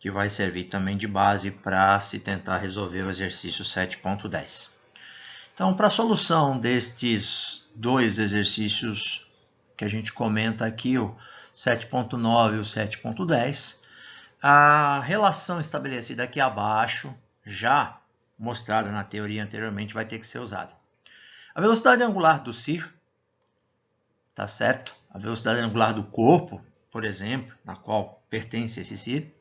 que vai servir também de base para se tentar resolver o exercício 7.10. Então, para a solução destes dois exercícios que a gente comenta aqui, o 7.9 e o 7.10, a relação estabelecida aqui abaixo, já mostrada na teoria anteriormente, vai ter que ser usada. A velocidade angular do CIR, tá certo? A velocidade angular do corpo, por exemplo, na qual pertence esse CIR,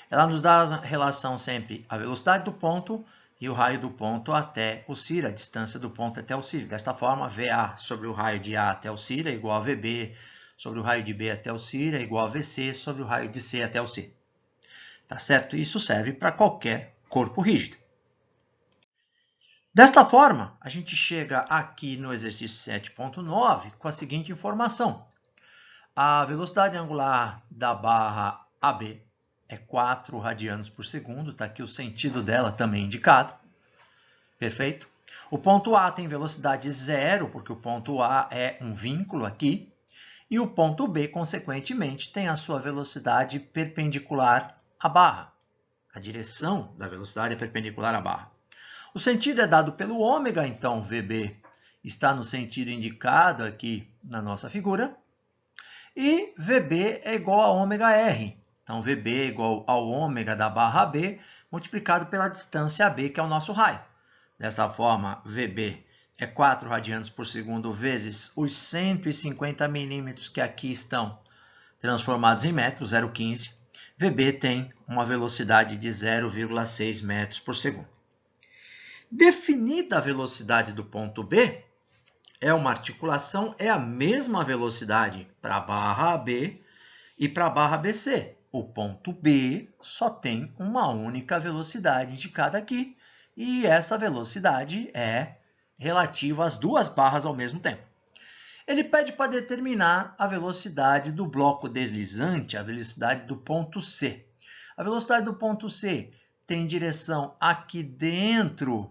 ela nos dá a relação sempre a velocidade do ponto e o raio do ponto até o CIR, a distância do ponto até o CIR. Desta forma, VA sobre o raio de A até o CIR é igual a VB sobre o raio de B até o CIR é igual a VC sobre o raio de C até o C. Tá certo? Isso serve para qualquer corpo rígido. Desta forma, a gente chega aqui no exercício 7.9 com a seguinte informação. A velocidade angular da barra AB é 4 radianos por segundo, está aqui o sentido dela também indicado. Perfeito? O ponto A tem velocidade zero, porque o ponto A é um vínculo aqui. E o ponto B, consequentemente, tem a sua velocidade perpendicular à barra. A direção da velocidade é perpendicular à barra. O sentido é dado pelo ômega, então VB está no sentido indicado aqui na nossa figura. E VB é igual a ômega R. Então, VB é igual ao ômega da barra B multiplicado pela distância AB, que é o nosso raio. Dessa forma, VB é 4 radianos por segundo vezes os 150 milímetros que aqui estão transformados em metros, 0,15. VB tem uma velocidade de 0,6 metros por segundo. Definida a velocidade do ponto B, é uma articulação, é a mesma velocidade para a barra AB e para a barra BC. O ponto B só tem uma única velocidade indicada aqui, e essa velocidade é relativa às duas barras ao mesmo tempo. Ele pede para determinar a velocidade do bloco deslizante, a velocidade do ponto C. A velocidade do ponto C tem direção aqui dentro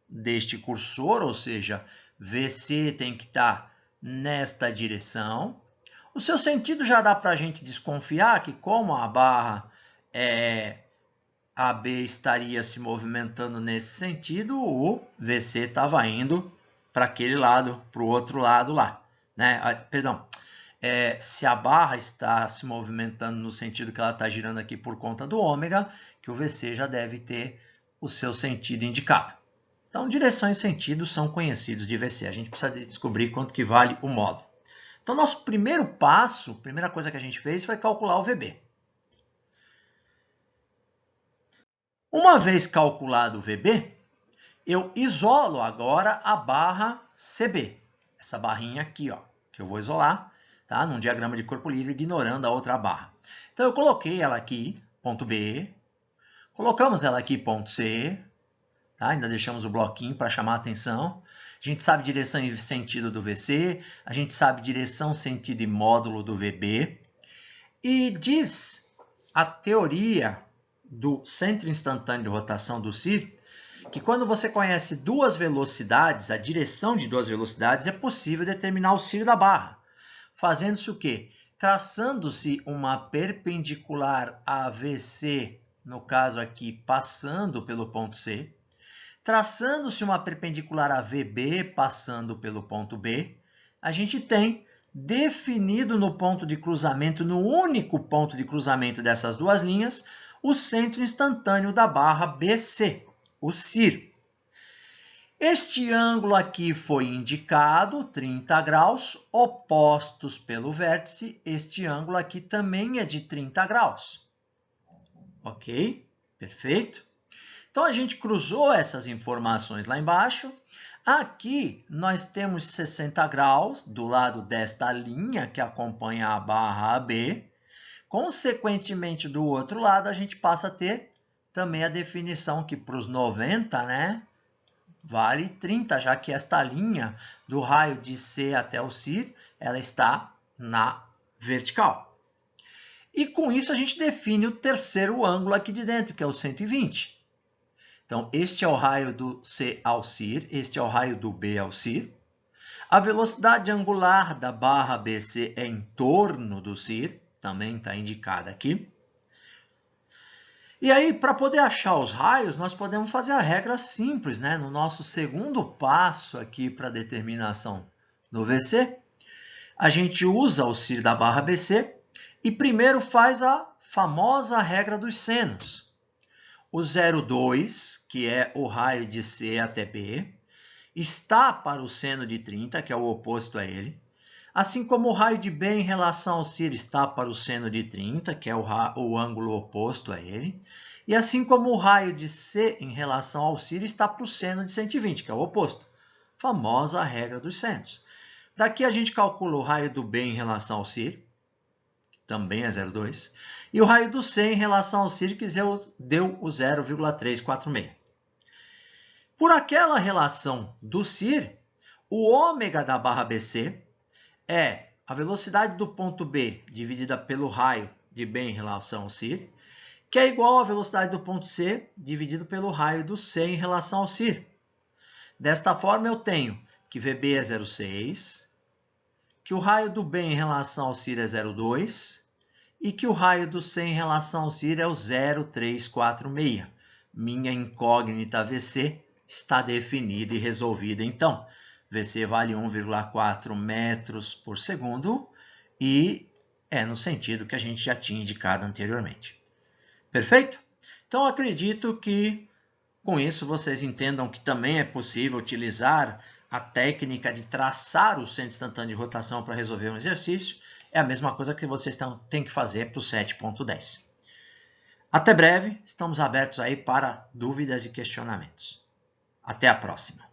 deste cursor, ou seja, VC tem que estar nesta direção. O seu sentido já dá para a gente desconfiar que, como a barra AB estaria se movimentando nesse sentido, o VC estava indo para aquele lado, para o outro lado lá. Né? Perdão, se a barra está se movimentando no sentido que ela está girando aqui por conta do ômega, que o VC já deve ter o seu sentido indicado. Então, direção e sentido são conhecidos de VC. A gente precisa descobrir quanto que vale o módulo. Então, nosso primeiro passo, a primeira coisa que a gente fez foi calcular o VB. Uma vez calculado o VB, eu isolo agora a barra CB. Essa barrinha aqui, ó, que eu vou isolar, tá? Num diagrama de corpo livre, ignorando a outra barra. Então, eu coloquei ela aqui, ponto B. Colocamos ela aqui, ponto C. Tá? Ainda deixamos o bloquinho para chamar a atenção. A gente sabe direção e sentido do VC. A gente sabe direção, sentido e módulo do VB. E diz a teoria do centro instantâneo de rotação do CIR que quando você conhece duas velocidades, a direção de duas velocidades, é possível determinar o CIR da barra. Fazendo-se o quê? Traçando-se uma perpendicular a VC, no caso aqui, passando pelo ponto C. Traçando-se uma perpendicular a VB, passando pelo ponto B, a gente tem definido no ponto de cruzamento, no único ponto de cruzamento dessas duas linhas, o centro instantâneo da barra BC, o CIR. Este ângulo aqui foi indicado, 30 graus, opostos pelo vértice. Este ângulo aqui também é de 30 graus. Ok? Perfeito? Então, a gente cruzou essas informações lá embaixo. Aqui, nós temos 60 graus do lado desta linha que acompanha a barra AB. Consequentemente, do outro lado, a gente passa a ter também a definição que para os 90, né, vale 30, já que esta linha do raio de C até o CIR, ela está na vertical. E com isso, a gente define o terceiro ângulo aqui de dentro, que é o 120. Então, este é o raio do C ao CIR, este é o raio do B ao CIR. A velocidade angular da barra BC é em torno do CIR, também está indicada aqui. E aí, para poder achar os raios, nós podemos fazer a regra simples, né? No nosso segundo passo aqui para determinação do VC, a gente usa o CIR da barra BC e primeiro faz a famosa regra dos senos. O 0,2, que é o raio de C até B, está para o seno de 30, que é o oposto a ele. Assim como o raio de B em relação ao CIR está para o seno de 30, que é o ângulo oposto a ele. E assim como o raio de C em relação ao CIR está para o seno de 120, que é o oposto. Famosa regra dos senos. Daqui a gente calcula o raio do B em relação ao CIR, que também é 0,2. E o raio do C em relação ao CIR, que deu o 0,346. Por aquela relação do CIR, o ômega da barra BC é a velocidade do ponto B dividida pelo raio de B em relação ao CIR, que é igual à velocidade do ponto C dividido pelo raio do C em relação ao CIR. Desta forma, eu tenho que VB é 0,6, que o raio do B em relação ao CIR é 0,2 e que o raio do C em relação ao CIR é o 0,346. Minha incógnita VC está definida e resolvida, então. VC vale 1,4 metros por segundo e é no sentido que a gente já tinha indicado anteriormente. Perfeito? Então, acredito que com isso vocês entendam que também é possível utilizar a técnica de traçar o centro instantâneo de rotação para resolver um exercício. É a mesma coisa que vocês têm que fazer para o 7.10. Até breve, estamos abertos aí para dúvidas e questionamentos. Até a próxima!